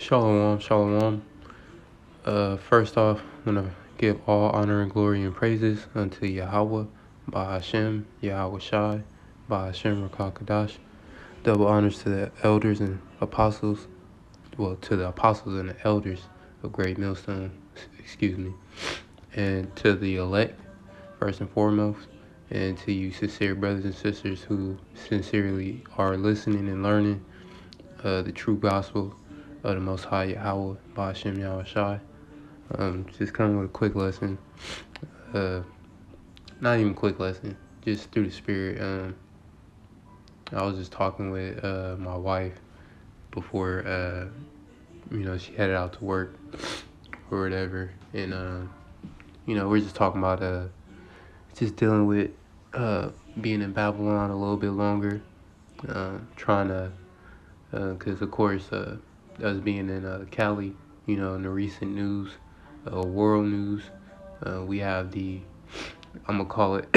Shalom, shalom. First off, I want to give all honor and glory and praises unto Yahweh, Bahashem, Yahweh Shai, Bahashem Rakakadash. Double honors to the elders and apostles, to the apostles and the elders of Great Millstone, and to the elect, first and foremost, and to you sincere brothers and sisters who sincerely are listening and learning the true gospel of the Most High Yahweh, Bahashem Yahweh Shai. Just coming with a quick lesson. Not even quick lesson, just through the spirit. I was just talking with my wife before, she headed out to work or whatever, and we're just talking about just dealing with being in Babylon a little bit longer, trying to, because of course, us being in Cali, in the recent news, world news, we have I'm gonna call it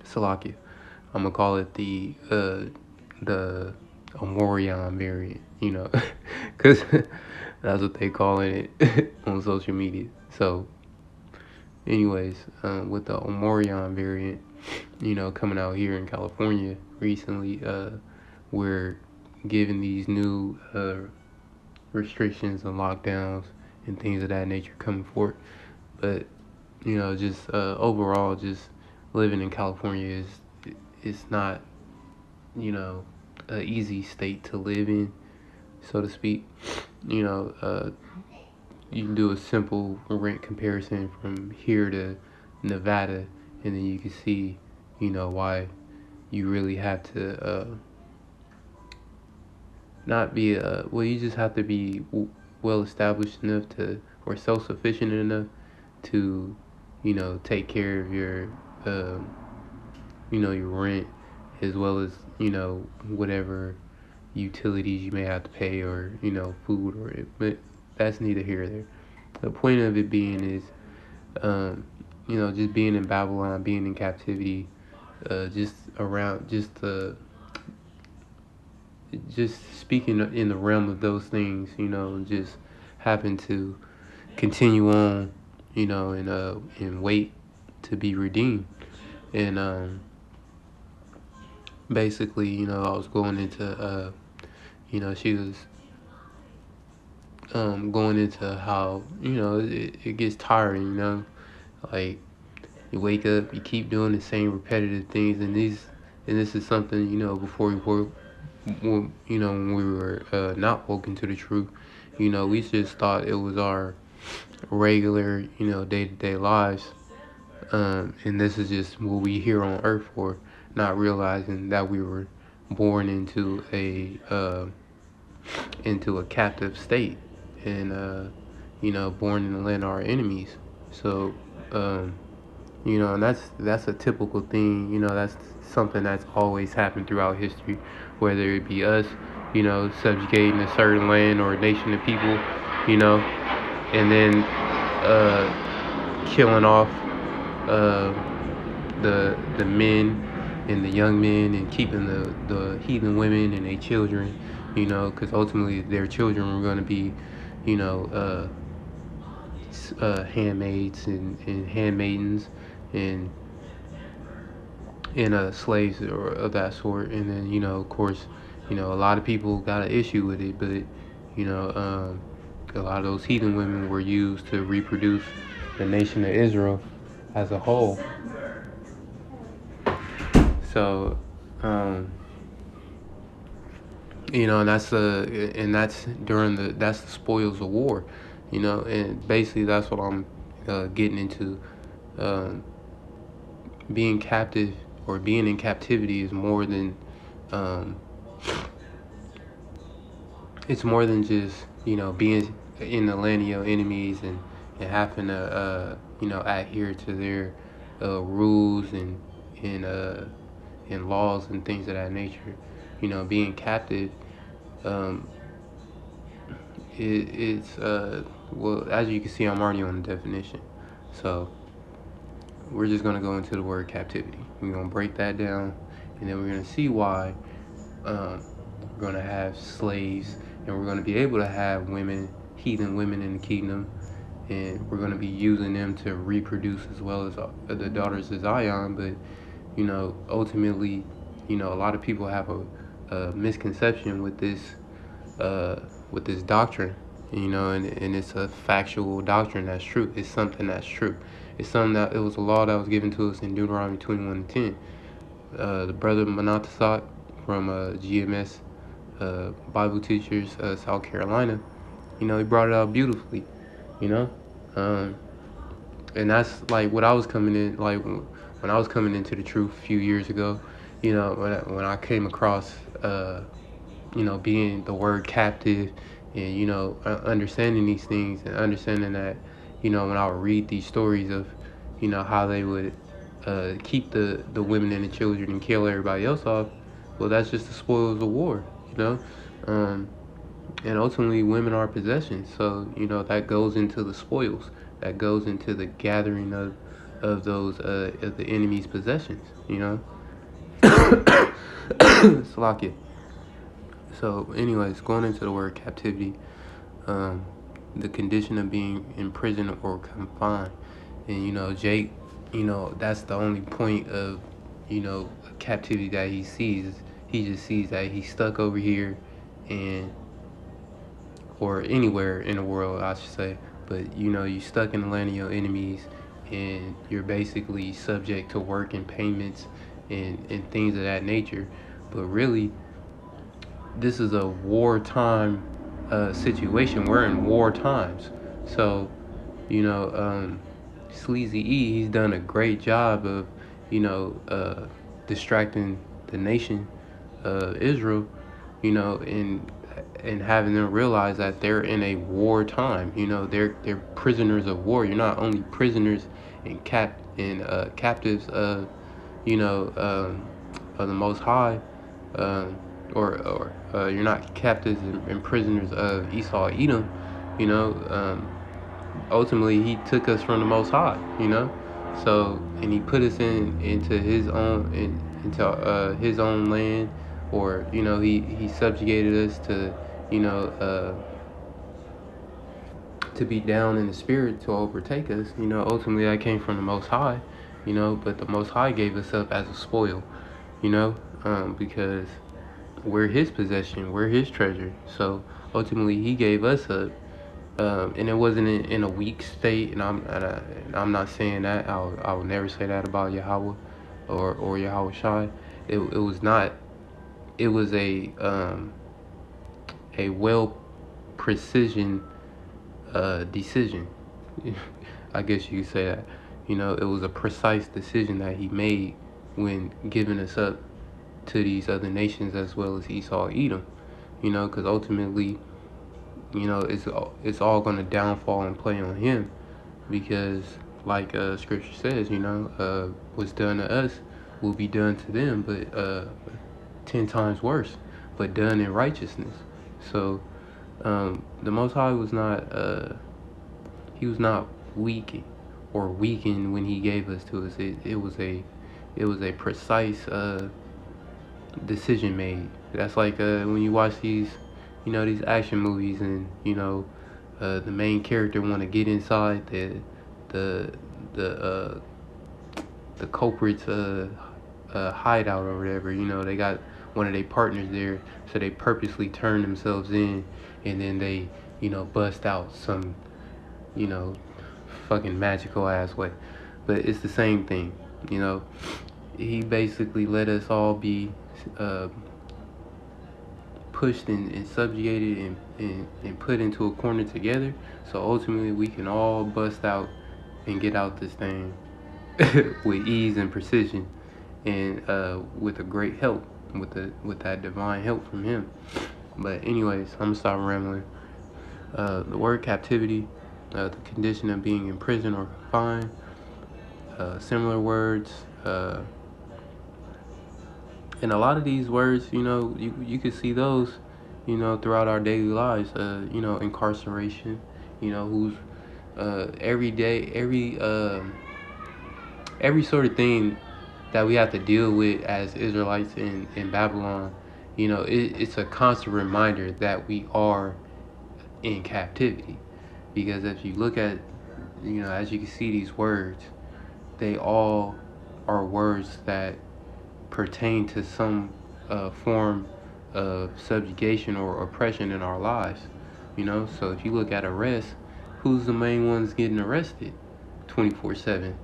Salakia. I'm gonna call it the Omorion variant, because that's what they calling it on social media. So, anyways, with the Omorion variant, coming out here in California recently, we're given these new restrictions and lockdowns and things of that nature coming forth. But just overall, just living in California is not an easy state to live in, so to speak. You can do a simple rent comparison from here to Nevada, and then you can see why you really have to not be you just have to be well established enough or self-sufficient enough to take care of your your rent, as well as whatever utilities you may have to pay, or food, but that's neither here or there. The point of it being is just being in Babylon, being in captivity, just around just speaking in the realm of those things, just happen to continue on, and wait to be redeemed. And basically, I was going into, she was going into how, it gets tiring, like you wake up, you keep doing the same repetitive things, and this is something, before we were, when we were not woken to the truth, we just thought it was our regular, day-to-day lives, and this is just what we here on earth for, not realizing that we were born into a captive state, and born in the land of our enemies. So and that's a typical thing, that's something that's always happened throughout history, whether it be us, subjugating a certain land or a nation of people, and then killing off the men and the young men, and keeping the heathen women and their children, because ultimately their children were going to be, handmaids and handmaidens and slaves or of that sort. And then of course, a lot of people got an issue with it, but a lot of those heathen women were used to reproduce the nation of Israel as a whole. So and that's the spoils of war, and basically that's what I'm getting into. Being captive or being in captivity is more than it's more than just being in the land of your enemies and having to adhere to their rules and laws and things of that nature. Being captive, it's well, as you can see, I'm already on the definition, so we're just going to go into the word captivity. We're going to break that down, and then we're going to see why going to have slaves, and we're going to be able to have women, heathen women in the kingdom, and we're going to be using them to reproduce as well as the daughters of Zion. But ultimately, a lot of people have a misconception with this doctrine, and it's a factual doctrine that's true. It's something that's true. It's something that it was a law that was given to us in Deuteronomy 21:10. The brother Manatasat from GMS Bible Teachers, South Carolina, he brought it out beautifully, um, and that's like what I was coming in, like when I was coming into the truth a few years ago, when I came across, being the word captive, and understanding these things, and understanding that, when I would read these stories of, how they would keep the women and the children and kill everybody else off. Well, that's just the spoils of war, um, and ultimately women are possessions. So that goes into the spoils, that goes into the gathering of those of the enemy's possessions. Slovakia. So, anyways, going into the word captivity, the condition of being in prison or confined, and Jake, that's the only point of captivity that he sees. He just sees that he's stuck over here, and or anywhere in the world, I should say. But you're stuck in the land of your enemies, and you're basically subject to work and payments and things of that nature. But really, this is a wartime situation. We're in war times. So, Sleazy E, he's done a great job of, distracting the nation, Israel, and having them realize that they're in a war time. They're prisoners of war. You're not only prisoners and captives of, of the Most High, or you're not captives and prisoners of Esau, Edom. Ultimately, he took us from the Most High. So, and he put us into his own into his own land, or he subjugated us to to be down in the spirit to overtake us. Ultimately that came from the Most High. But the Most High gave us up as a spoil. Because we're his possession, we're his treasure. So ultimately he gave us up. And it wasn't in a weak state, and I'm not saying that. I will never say that about Yahweh or Yahweh Shai. It was not. It was a well precision decision. I guess you could say that. It was a precise decision that he made when giving us up to these other nations as well as Esau, Edom. Because ultimately, it's all going to downfall and play on him, because like scripture says, what's done to us will be done to them, but 10 times worse, but done in righteousness. So the Most High was not he was not weak or weakened when he gave us to us. It was a precise decision made. That's like when you watch these action movies, and the main character want to get inside the culprit's hideout or whatever. They got one of their partners there, so they purposely turn themselves in, and then they bust out some fucking magical ass way. But it's the same thing. He basically let us all be pushed and subjugated and put into a corner together, so ultimately we can all bust out and get out this thing with ease and precision, and with a great help, with that divine help from him. But anyways, I'm gonna stop rambling. The word captivity, the condition of being in prison or confined, similar words, and a lot of these words, you could see those, throughout our daily lives. Incarceration, who's every day, every sort of thing that we have to deal with as Israelites in Babylon, It's a constant reminder that we are in captivity. Because if you look at, as you can see these words, they all are words that pertain to some form of subjugation or oppression in our lives. So if you look at arrest, who's the main ones getting arrested 24/7?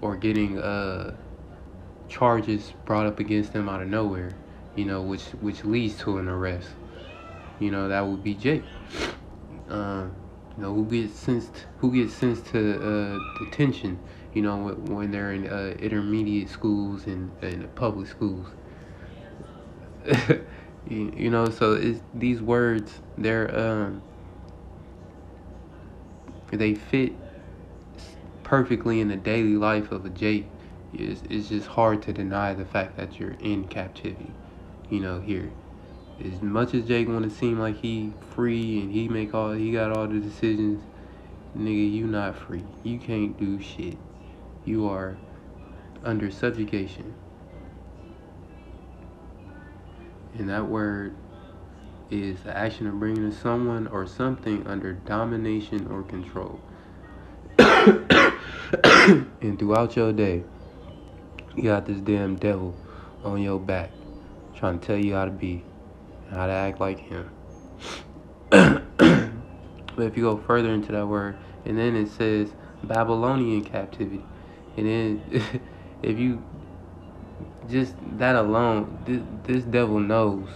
Or getting charges brought up against them out of nowhere, which leads to an arrest. That would be Jake. Who gets sentenced to detention, when they're in intermediate schools and public schools. So these words, they fit perfectly in the daily life of a Jake. It's just hard to deny the fact that you're in captivity, here. As much as Jake want to seem like he free and he got all the decisions, nigga, you not free. You can't do shit. You are under subjugation. And that word is the action of bringing someone or something under domination or control. And throughout your day, you got this damn devil on your back trying to tell you how to be, how to act like him. But if you go further into that word, and then it says Babylonian captivity, and then if you just that alone, this devil knows,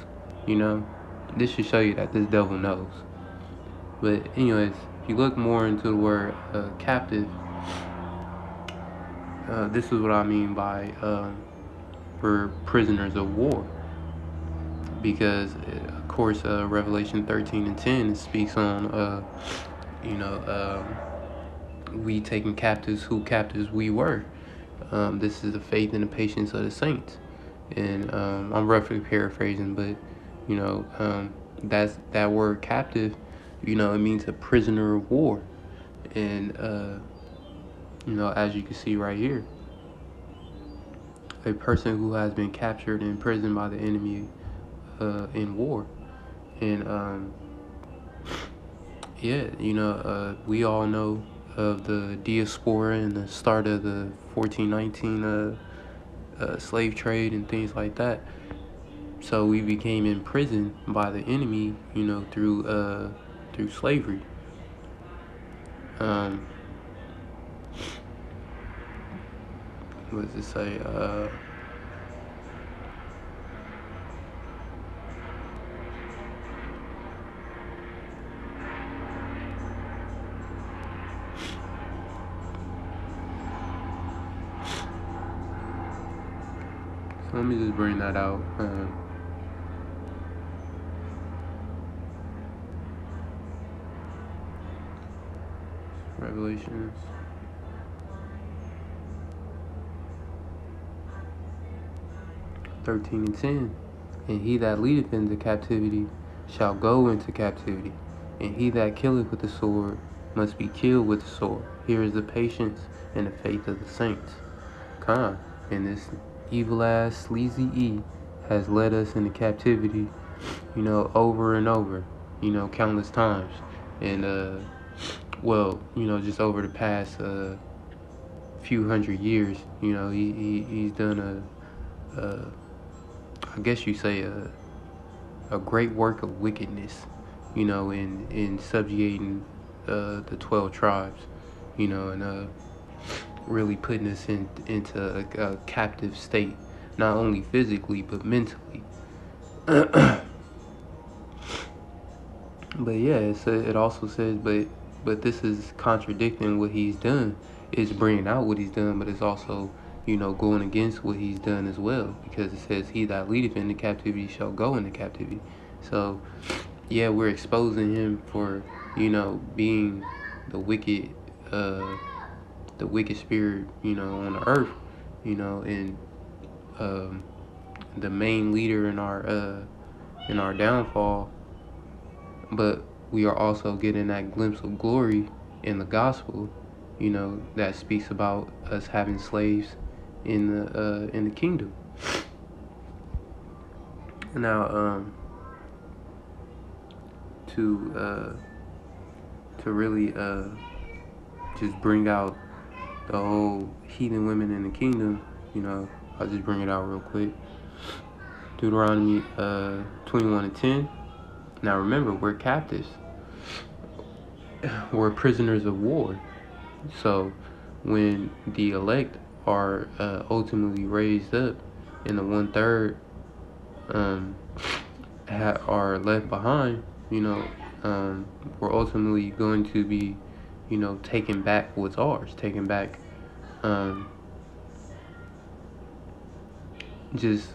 this should show you that this devil knows. But anyways, if you look more into the word captive, this is what I mean by for prisoners of war. Because, of course, Revelation 13 and 10 speaks on, we taking captives who captives we were. This is the faith and the patience of the saints. And I'm roughly paraphrasing, but, that's that word captive, it means a prisoner of war. And, as you can see right here, a person who has been captured and imprisoned by the enemy in war. And we all know of the diaspora and the start of the 1419 slave trade and things like that. So we became imprisoned by the enemy, through slavery. What does it say? So let me just bring that out. Revelations. (13 and 10). And he that leadeth into captivity shall go into captivity, and he that killeth with the sword must be killed with the sword. Here is the patience and the faith of the saints. And this evil ass sleazy E has led us into captivity, over and over, countless times. And just over the past few hundred years, he's done I guess you say a great work of wickedness, in subjugating the 12 tribes, and really putting us into a captive state, not only physically but mentally. But yeah, it also says, but this is contradicting what he's done. It's bringing out what he's done, but it's also, going against what he's done as well. Because it says, he that leadeth into captivity shall go into captivity. So, yeah, we're exposing him for, being the wicked spirit, on the earth, and the main leader in our downfall. But we are also getting that glimpse of glory in the gospel, that speaks about us having slaves in the kingdom. Now, to really just bring out the whole heathen women in the kingdom, I'll just bring it out real quick. Deuteronomy 21:10. Now remember, we're captives. We're prisoners of war. So when the elect are ultimately raised up and the 1/3 are left behind, we're ultimately going to be, taking back what's ours, taking back just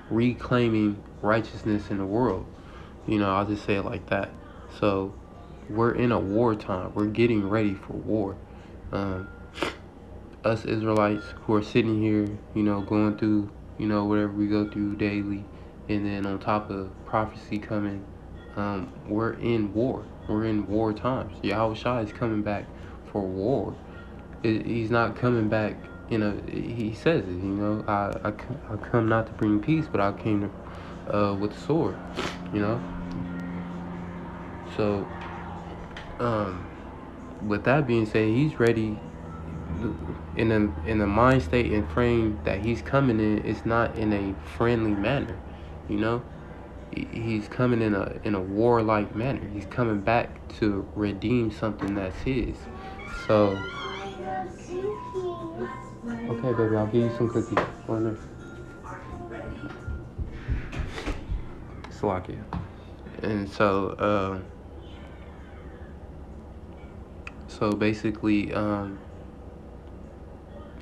reclaiming righteousness in the world. I'll just say it like that. So we're in a wartime. We're getting ready for war. Us Israelites who are sitting here, going through, whatever we go through daily, and then on top of prophecy coming, we're in war. We're in war times. Yahweh Shai is coming back for war. He's not coming back. He says it. I come not to bring peace, but I came to with the sword. So, with that being said, he's ready. In the mind state and frame that he's coming in, it's not in a friendly manner. He's coming in a warlike manner. He's coming back to redeem something that's his. So, okay, baby, I'll give you some cookies. Go in there. Slovakia. And so basically,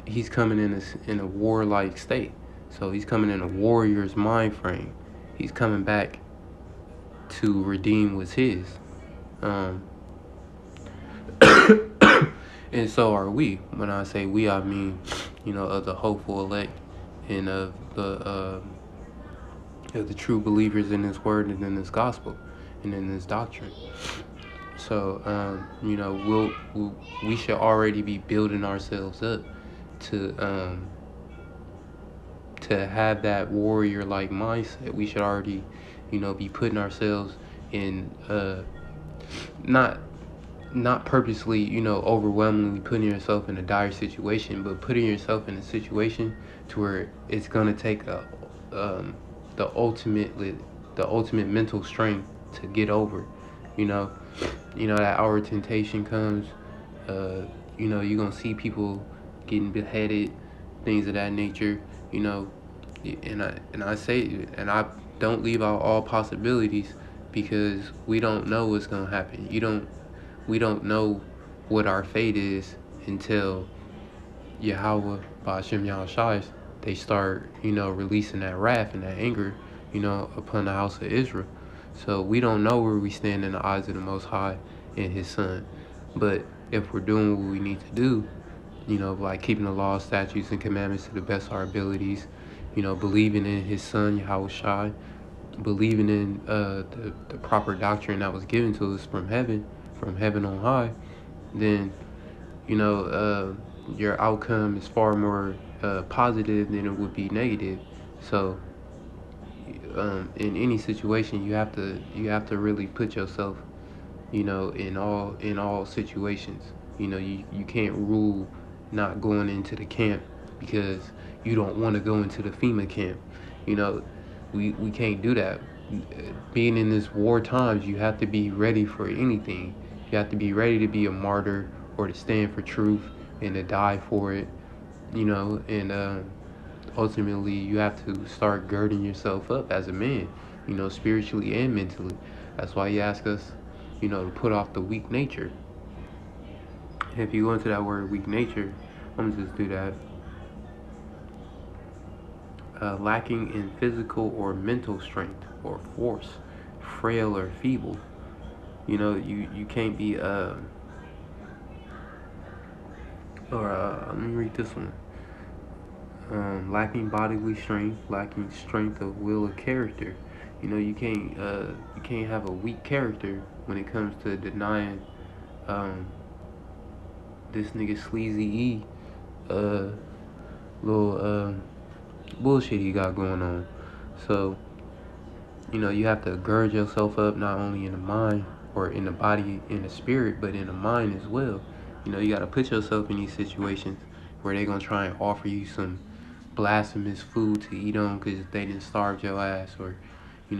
he's coming in a warlike state. So he's coming in a warrior's mind frame. He's coming back to redeem what's his. And so are we. When I say we, I mean, of the hopeful elect and of the true believers in this word and in this gospel and in this doctrine. So, we should already be building ourselves up to have that warrior-like mindset. We should already, be putting ourselves in, not purposely, overwhelmingly putting yourself in a dire situation, but putting yourself in a situation to where it's gonna take the ultimate mental strength to get over. That hour of temptation comes. You're gonna see people getting beheaded, things of that nature. And I say, and I don't leave out all possibilities because we don't know what's gonna happen. We don't know what our fate is until Yahweh, Ba'ashem Yahushai, they start, releasing that wrath and that anger, upon the house of Israel. So we don't know where we stand in the eyes of the Most High and His Son. But if we're doing what we need to do, like keeping the law, statutes, and commandments to the best of our abilities, believing in His Son, Yahweh Shai, believing in the proper doctrine that was given to us from heaven on high, then, your outcome is far more positive than it would be negative. So, in any situation, you have to really put yourself, in all situations. You can't rule not going into the camp because you don't want to go into the FEMA camp. We can't do that. Being in this war times, you have to be ready for anything. You have to be ready to be a martyr or to stand for truth and to die for it. And ultimately you have to start girding yourself up as a man, spiritually and mentally. That's why He asks us, to put off the weak nature. If you go into that word weak nature, I'm gonna just do that. Lacking in physical or mental strength or force, frail or feeble. You can't be let me read this one. Lacking bodily strength, lacking strength of will or character. You can't have a weak character when it comes to denying this nigga Sleazy E little bullshit he got going on. So, you have to gird yourself up not only in the mind or in the body, in the spirit, but in the mind as well. You got to put yourself in these situations where they're going to try and offer you some blasphemous food to eat on because they didn't starve your ass, or you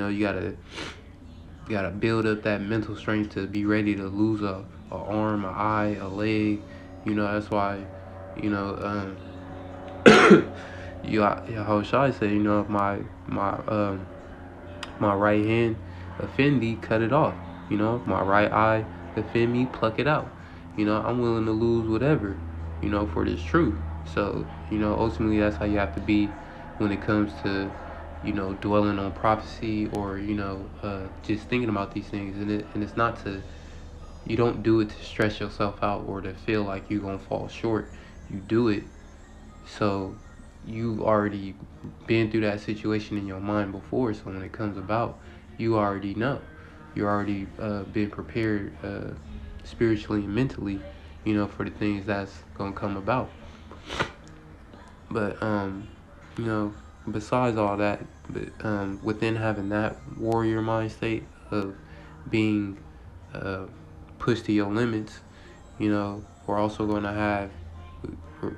gotta build up that mental strength to be ready to lose a arm, an eye, a leg. That's why you know how Shai said, if my right hand offend thee, cut it off. If my right eye offend me, pluck it out. I'm willing to lose whatever, for this truth. So, ultimately that's how you have to be when it comes to, dwelling on prophecy, or, just thinking about these things. And it's not to, you don't do it to stress yourself out or to feel like you're gonna fall short. You do it so you've already been through that situation in your mind before, so when it comes about, you already know. You already been prepared spiritually and mentally, for the things that's gonna come about. But you know, besides all that, within having that warrior mind state of being pushed to your limits, we're also gonna have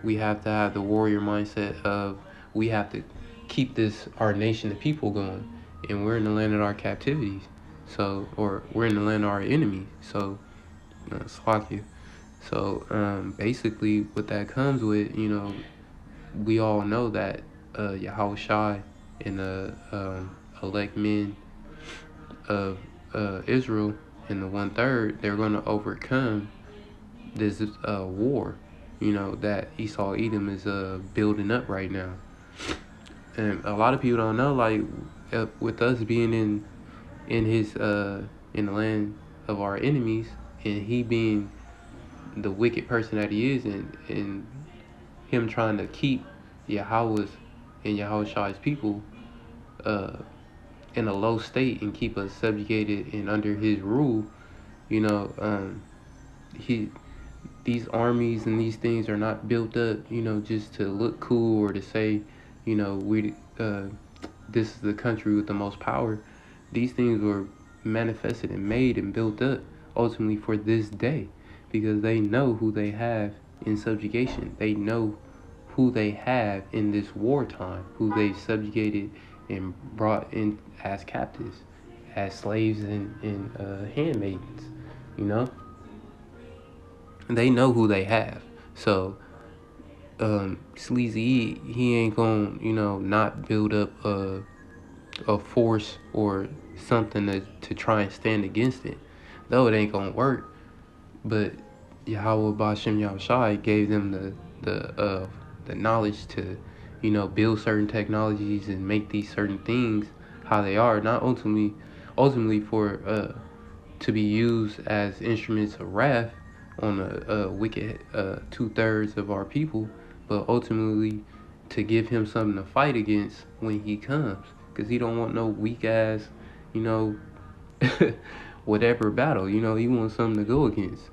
we have to have the warrior mindset of we have to keep our nation of people going, and we're in the land of our captivities, or we're in the land of our enemies. So fuck you. So basically what that comes with, we all know that Yahweh Shai and the elect men of Israel and the 1/3, they're going to overcome this war, that Esau Edom is building up right now. And a lot of people don't know, like, with us being in his in the land of our enemies, and he being the wicked person that he is, and him trying to keep Yahweh's and Yahweh Shai's people in a low state and keep us subjugated and under his rule, he these armies and these things are not built up, just to look cool or to say, we this is the country with the most power. These things were manifested and made and built up ultimately for this day, because they know who they have in subjugation. They know who they have in this wartime, who they subjugated and brought in as captives, as slaves and handmaidens, They know who they have. So Sleazy, he ain't gonna, not build up a force or something to try and stand against it. Though it ain't gonna work, but Yahweh Bashem Yahushai gave them the knowledge to, build certain technologies and make these certain things how they are, not ultimately for to be used as instruments of wrath on the wicked 2/3 of our people, but ultimately to give him something to fight against when he comes, because he don't want no weak ass, whatever battle. He wants something to go against.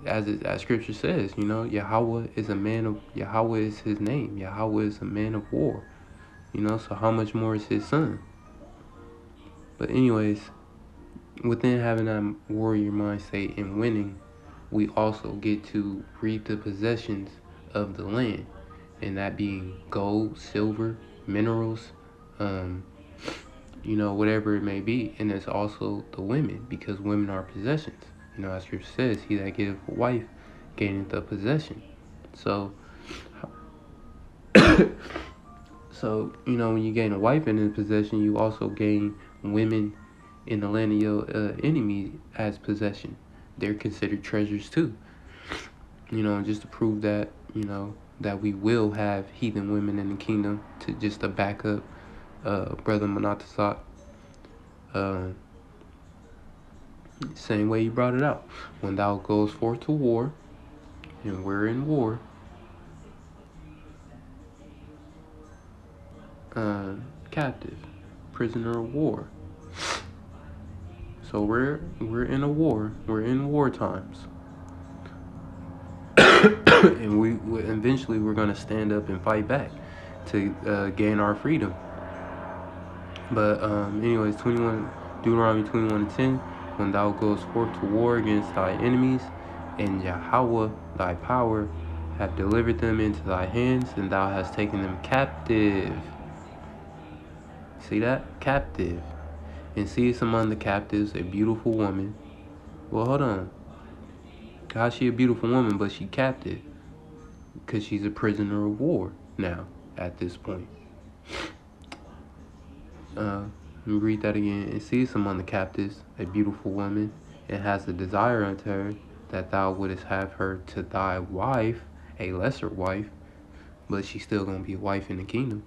As scripture says, Yahweh is Yahweh is his name. Yahweh is a man of war. So how much more is his son? But anyways, within having that warrior mindset and winning, we also get to reap the possessions of the land, and that being gold, silver, minerals, whatever it may be. And it's also the women, because women are possessions. As scripture says, he that giveth a wife gaineth the possession. So when you gain a wife in his possession, you also gain women in the land of your enemy as possession. They're considered treasures too. Just to prove that, that we will have heathen women in the kingdom, to back up Brother Manatasat. Same way you brought it out. When thou goes forth to war, and we're in war, captive, prisoner of war. So we're in a war. We're in war times, and we eventually we're gonna stand up and fight back to gain our freedom. But anyways, Deuteronomy 21:10, when thou goest forth to war against thy enemies, and Yahweh thy power have delivered them into thy hands, and thou hast taken them captive. See that? Captive. And seest among the captives a beautiful woman. Well, hold on. How's she a beautiful woman, but she captive? Because she's a prisoner of war now, at this point. Let me read that again. And seest among the captives a beautiful woman, and has a desire unto her, that thou wouldest have her to thy wife, a lesser wife, but she's still going to be a wife in the kingdom.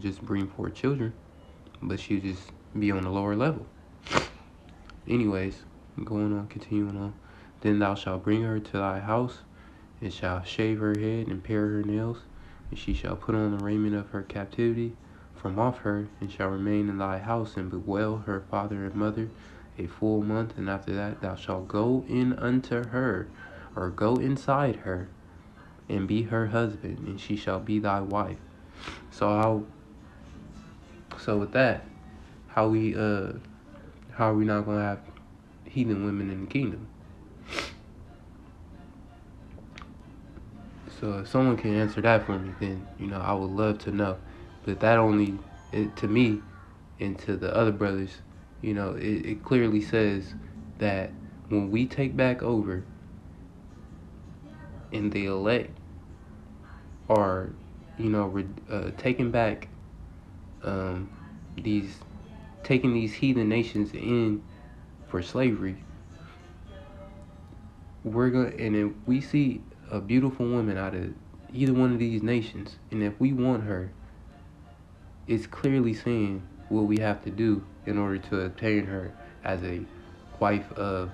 Just bring forth children, but she'll just be on a lower level. Anyways, continuing on. Then thou shalt bring her to thy house, and shalt shave her head, and pare her nails, and she shall put on the raiment of her captivity from off her, and shall remain in thy house, and bewail her father and mother a full month. And after that thou shalt go in unto her, or go inside her, and be her husband, and she shall be thy wife. So with that, how are we not gonna have heathen women in the kingdom? So if someone can answer that for me, then I would love to know. But that to me and to the other brothers, it clearly says that when we take back over, and the elect are, taking back taking these heathen nations in for slavery, and if we see a beautiful woman out of either one of these nations, and if we want her, it's clearly saying what we have to do in order to obtain her as a wife of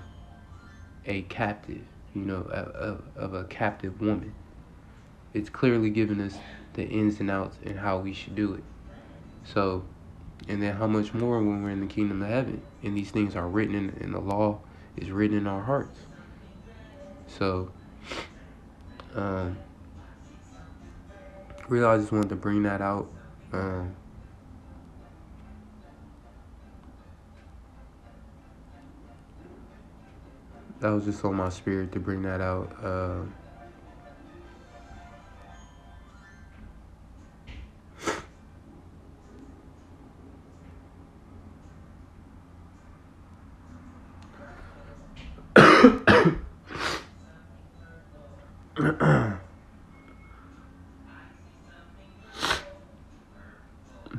a captive, of a captive woman. It's clearly giving us the ins and outs and how we should do it. So, and then how much more when we're in the kingdom of heaven, and these things are written in the law is written in our hearts. So, really, I just wanted to bring that out. That was just on my spirit to bring that out.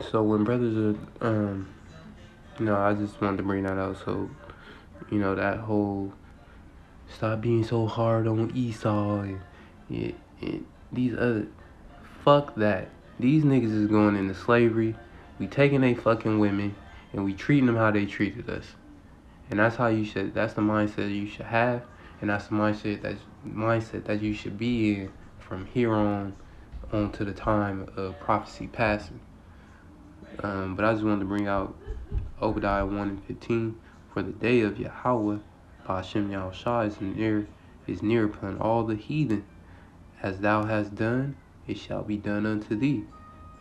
So when brothers are, I just wanted to bring that out. So, that whole stop being so hard on Esau and these other, fuck that. These niggas is going into slavery. We taking they fucking women, and we treating them how they treated us. And that's that's the mindset you should have, and that's the mindset that you should be in from here on to the time of prophecy passing. But I just wanted to bring out Obadiah 1:15. For the day of Yahweh, Hashem Yahushua, is near upon all the heathen. As thou hast done, it shall be done unto thee.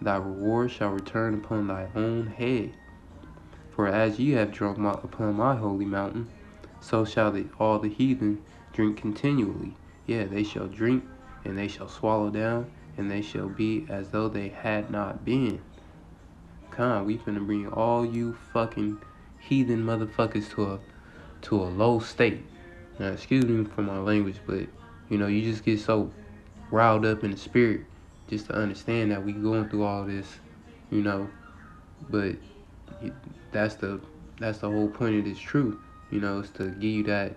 Thy reward shall return upon thy own head. For as ye have drunk upon my holy mountain, so shall all the heathen drink continually. Yeah, they shall drink, and they shall swallow down, and they shall be as though they had not been. We finna bring all you fucking heathen motherfuckers to a low state. Now, excuse me for my language, but you just get so riled up in the spirit just to understand that we going through all this, but that's the whole point of this truth, is to give you that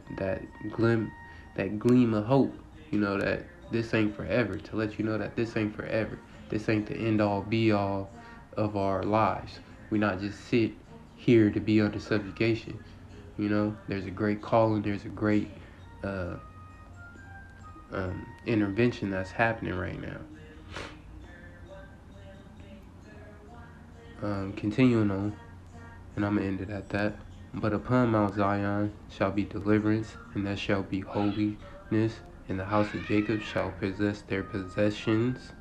gleam of hope, that this ain't forever, to let you know that this ain't forever. This ain't the end all be all of our lives. We not just sit here to be under subjugation. There's a great calling, there's a great intervention that's happening right now. Continuing on, and I'm gonna end it at that. But upon Mount Zion shall be deliverance, and there shall be holiness, and the house of Jacob shall possess their possessions.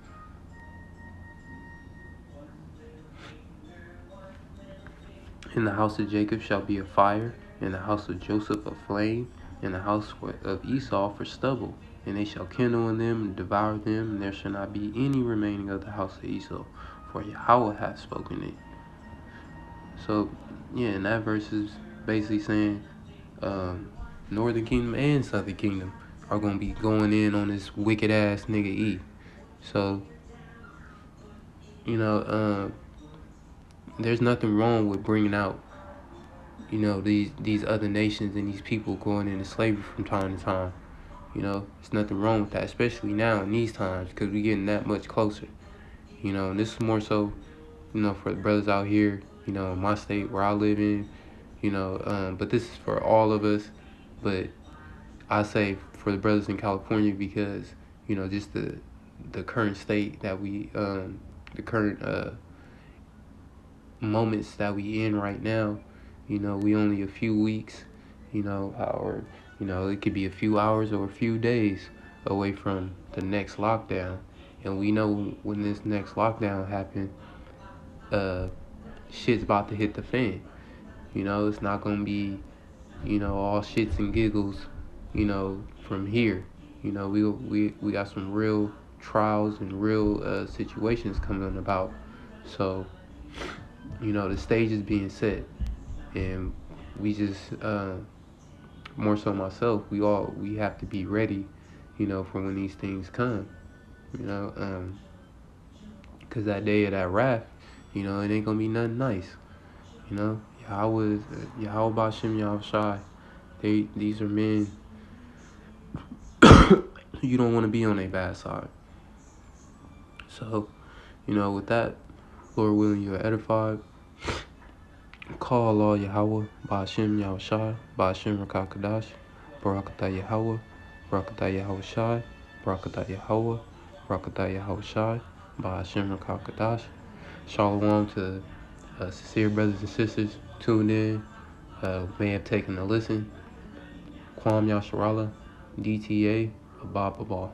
In the house of Jacob shall be a fire, in the house of Joseph a flame, in the house of Esau for stubble. And they shall kindle in them and devour them, and there shall not be any remaining of the house of Esau, for Yahweh hath spoken it. So, yeah, and that verse is basically saying Northern Kingdom and Southern Kingdom are going to be going in on this wicked ass nigga E. So, there's nothing wrong with bringing out, these other nations and these people going into slavery from time to time. There's nothing wrong with that, especially now in these times, because we're getting that much closer. And this is more so, for the brothers out here, in my state where I live in, but this is for all of us. But I say for the brothers in California because, just the current state that we, the current moments that we in right now, we only a few weeks, or, it could be a few hours or a few days away from the next lockdown. And we know when this next lockdown happens, shit's about to hit the fan. It's not gonna be, all shits and giggles, from here. We got some real trials and real situations coming about. So, the stage is being set, and we just, more so myself, we have to be ready, for when these things come, because that day of that wrath, it ain't gonna be nothing nice, Yahweh Bashem Yahushai, these are men you don't want to be on their bad side. So, with that, Lord willing, you are edified. Call Allah Yahweh, Ba'ashem Yahushai, Ba'ashem Rakakadash, Barakatah Yahweh, Barakatah Yahushai, Barakatah Yahweh, Barakatah Yahushai, Ba'ashem Rakakadash. Shalom to sincere brothers and sisters tuned in, may have taken a listen. Kwam Yasharallah, DTA, Abba Baba.